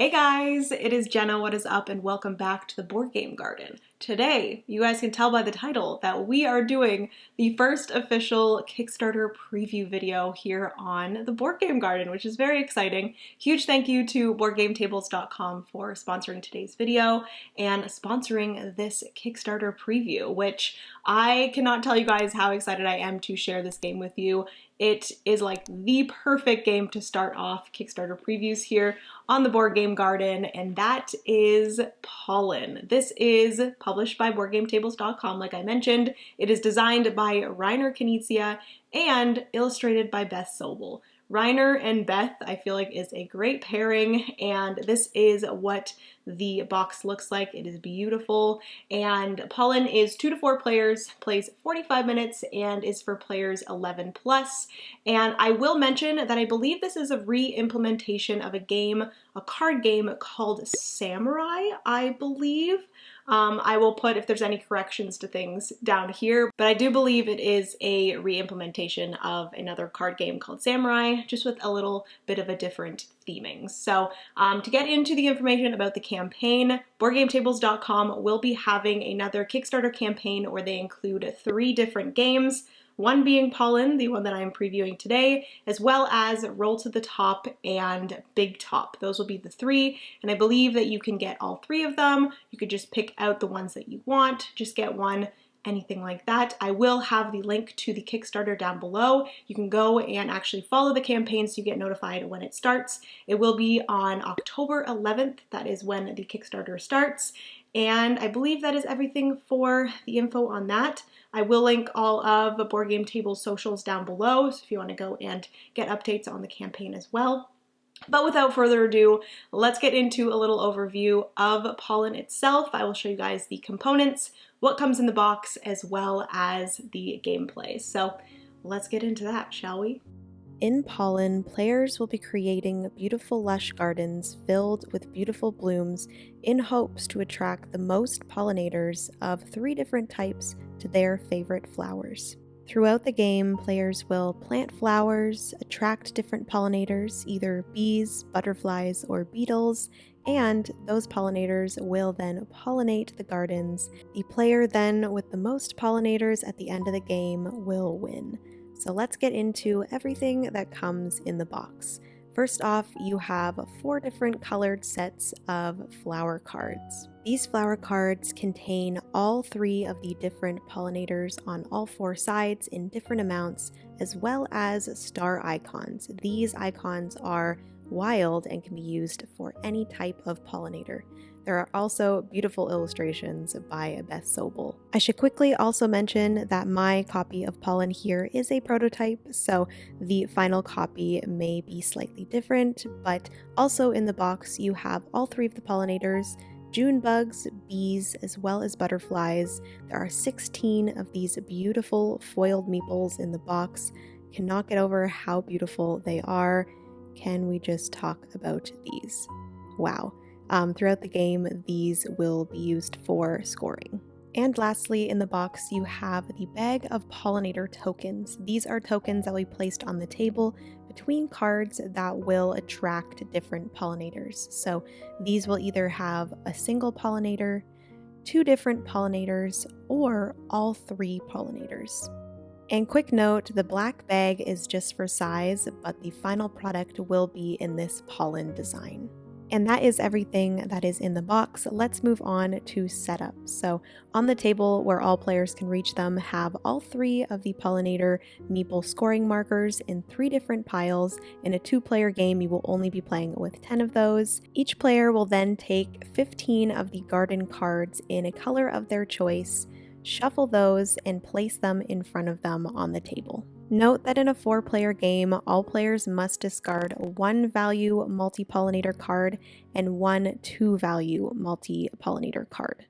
Hey guys, it is Jenna, what is up, and welcome back to the Board Game Garden. Today, you guys can tell by the title that we are doing the first official Kickstarter preview video here on the Board Game Garden, which is very exciting. Huge thank you to BoardGameTables.com for sponsoring today's video and sponsoring this Kickstarter preview, which I cannot tell you guys how excited I am to share this game with you. It is like the perfect game to start off Kickstarter previews here on the Board Game Garden, and that is Pollen. This is published by BoardGameTables.com, like I mentioned. It is designed by Reiner Knizia and illustrated by Beth Sobel. Reiner and Beth, I feel like, is a great pairing, and this is what the box looks like. It is beautiful, and Pollen is 2 to 4 players, plays 45 minutes, and is for players 11 plus. And I will mention that I believe this is a re-implementation of a card game called Samurai, I believe. I will put, if there's any corrections to things, down here, but I do believe it is a re-implementation of another card game called Samurai, just with a little bit of a different theming. So to get into the information about the campaign, BoardGameTables.com will be having another Kickstarter campaign where they include 3 different games. One being Pollen, the one that I'm previewing today, as well as Roll to the Top and Big Top. Those will be the 3, and I believe that you can get all 3 of them. You could just pick out the ones that you want, just get one, anything like that. I will have the link to the Kickstarter down below. You can go and actually follow the campaign so you get notified when it starts. It will be on October 11th. That is when the Kickstarter starts. And I believe that is everything for the info on that. I will link all of the Board Game Tables socials down below, so if you want to go and get updates on the campaign as well. But without further ado, let's get into a little overview of Pollen itself. I will show you guys the components, what comes in the box, as well as the gameplay. So let's get into that, shall we? In Pollen, players will be creating beautiful lush gardens filled with beautiful blooms in hopes to attract the most pollinators of 3 different types to their favorite flowers. Throughout the game, players will plant flowers, attract different pollinators, either bees, butterflies, or beetles, and those pollinators will then pollinate the gardens. The player then with the most pollinators at the end of the game will win. So let's get into everything that comes in the box. First off, you have 4 different colored sets of flower cards. These flower cards contain all 3 of the different pollinators on all 4 sides in different amounts, as well as star icons. These icons are wild and can be used for any type of pollinator. There are also beautiful illustrations by Beth Sobel. I should quickly also mention that my copy of Pollen here is a prototype, so the final copy may be slightly different, but also in the box you have all 3 of the pollinators, June bugs, bees, as well as butterflies. There are 16 of these beautiful foiled meeples in the box. Cannot get over how beautiful they are. Can we just talk about these? Wow. Throughout the game, these will be used for scoring. And lastly, in the box, you have the bag of pollinator tokens. These are tokens that will be placed on the table between cards that will attract different pollinators. So these will either have a single pollinator, 2 different pollinators, or all 3 pollinators. And quick note, the black bag is just for size, but the final product will be in this pollen design. And that is everything that is in the box. Let's move on to setup. So on the table where all players can reach them have all 3 of the pollinator meeple scoring markers in 3 different piles. In a 2-player game, you will only be playing with 10 of those. Each player will then take 15 of the garden cards in a color of their choice, shuffle those, and place them in front of them on the table. Note that in a 4-player game, all players must discard 1 value multi-pollinator card and 1 2-value multi-pollinator card.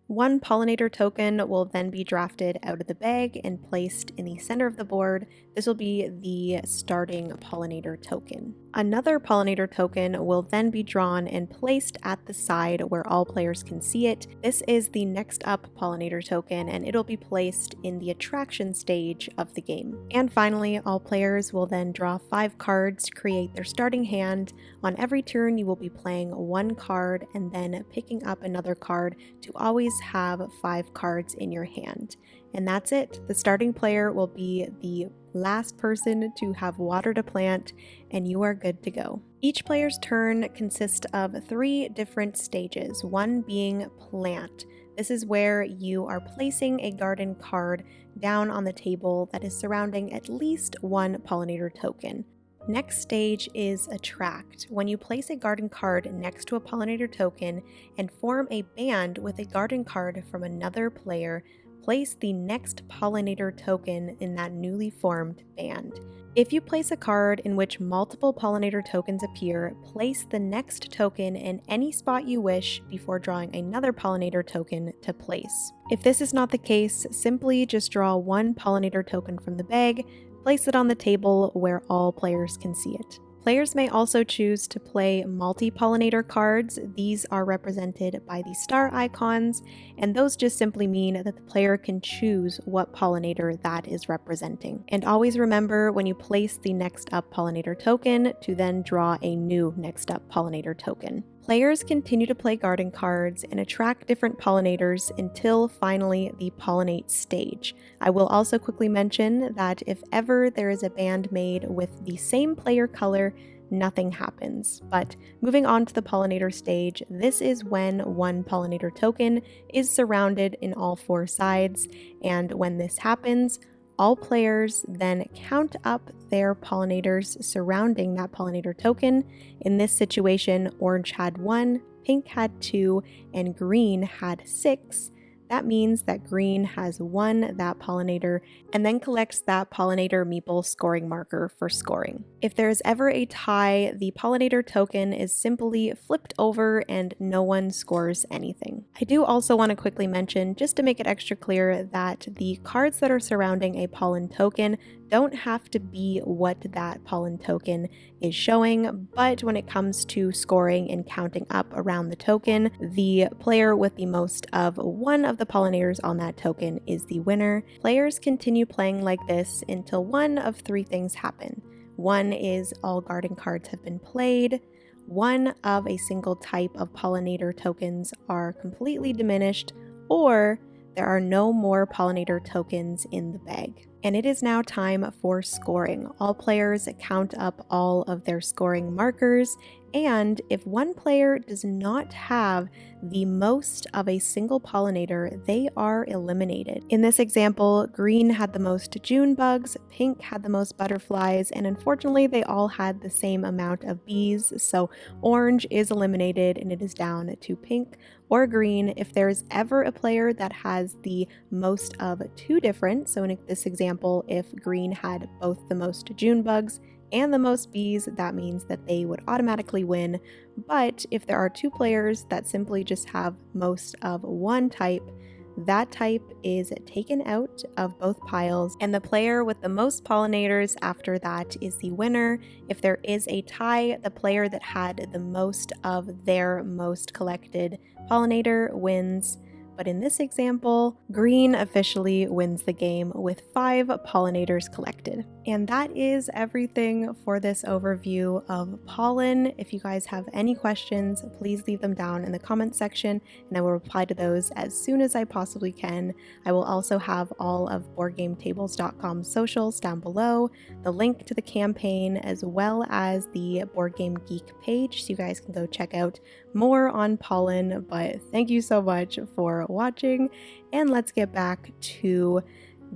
1 pollinator token will then be drafted out of the bag and placed in the center of the board. This will be the starting pollinator token. Another pollinator token will then be drawn and placed at the side where all players can see it. This is the next up pollinator token, and it'll be placed in the attraction stage of the game. And finally, all players will then draw 5 cards to create their starting hand. On every turn, you will be playing 1 card and then picking up another card to always have 5 cards in your hand. And that's it. The starting player will be the last person to have watered a plant, and you are good to go. Each player's turn consists of 3 different stages, one being plant. This is where you are placing a garden card down on the table that is surrounding at least 1 pollinator token. Next stage is attract. When you place a garden card next to a pollinator token and form a band with a garden card from another player, place the next pollinator token in that newly formed band. If you place a card in which multiple pollinator tokens appear, place the next token in any spot you wish before drawing another pollinator token to place. If this is not the case, simply just draw 1 pollinator token from the bag, place it on the table where all players can see it. Players may also choose to play multi-pollinator cards. These are represented by the star icons, and those just simply mean that the player can choose what pollinator that is representing. And always remember, when you place the next up pollinator token, to then draw a new next up pollinator token. Players continue to play garden cards and attract different pollinators until finally the pollinate stage. I will also quickly mention that if ever there is a band made with the same player color, nothing happens. But moving on to the pollinator stage, this is when 1 pollinator token is surrounded in all 4 sides, and when this happens, all players then count up their pollinators surrounding that pollinator token. In this situation, orange had 1, pink had 2, and green had 6. That means that green has won that pollinator and then collects that pollinator meeple scoring marker for scoring. If there is ever a tie, the pollinator token is simply flipped over and no one scores anything. I do also want to quickly mention, just to make it extra clear, that the cards that are surrounding a pollen token don't have to be what that pollen token is showing, but when it comes to scoring and counting up around the token, the player with the most of one of the pollinators on that token is the winner. Players continue playing like this until one of 3 things happen. One is all garden cards have been played, one of a single type of pollinator tokens are completely diminished, or there are no more pollinator tokens in the bag. And it is now time for scoring. All players count up all of their scoring markers, and if one player does not have the most of a single pollinator, they are eliminated. In this example, green had the most June bugs, pink had the most butterflies, and unfortunately they all had the same amount of bees, so orange is eliminated and it is down to pink or green. If there's ever a player that has the most of 2 different, so in this example, if green had both the most June bugs and the most bees, that means that they would automatically win. But if there are 2 players that simply just have most of one type, that type is taken out of both piles, and the player with the most pollinators after that is the winner. If there is a tie, the player that had the most of their most collected pollinator wins. But in this example, green officially wins the game with 5 pollinators collected. And that is everything for this overview of pollen. If you guys have any questions, please leave them down in the comment section and I will reply to those as soon as I possibly can. I will also have all of BoardGameTables.com socials down below, the link to the campaign, as well as the Board Game Geek page, so you guys can go check out more on pollen. But thank you so much for watching, and let's get back to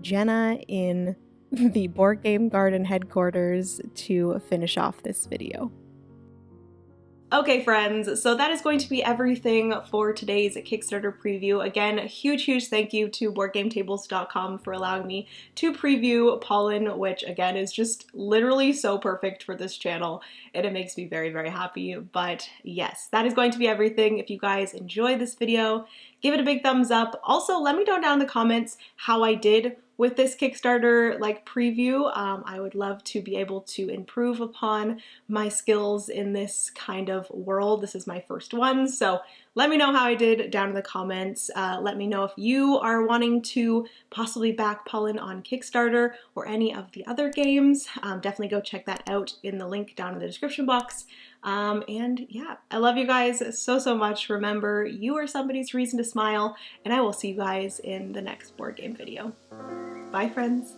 Jenna in the Board Game Garden headquarters to finish off this video. Okay friends, so that is going to be everything for today's Kickstarter preview. Again, a huge thank you to BoardGameTables.com for allowing me to preview Pollen, which again is just literally so perfect for this channel, and it makes me very happy. But yes, that is going to be everything. If you guys enjoyed this video, give it a big thumbs up. Also, let me know down in the comments how I did with this Kickstarter like preview. I would love to be able to improve upon my skills in this kind of world. This is my first one, so let me know how I did down in the comments. Let me know if you are wanting to possibly back Pollen on Kickstarter or any of the other games. Definitely go check that out in the link down in the description box. And yeah, I love you guys so much. Remember, you are somebody's reason to smile, and I will see you guys in the next board game video. Bye, friends.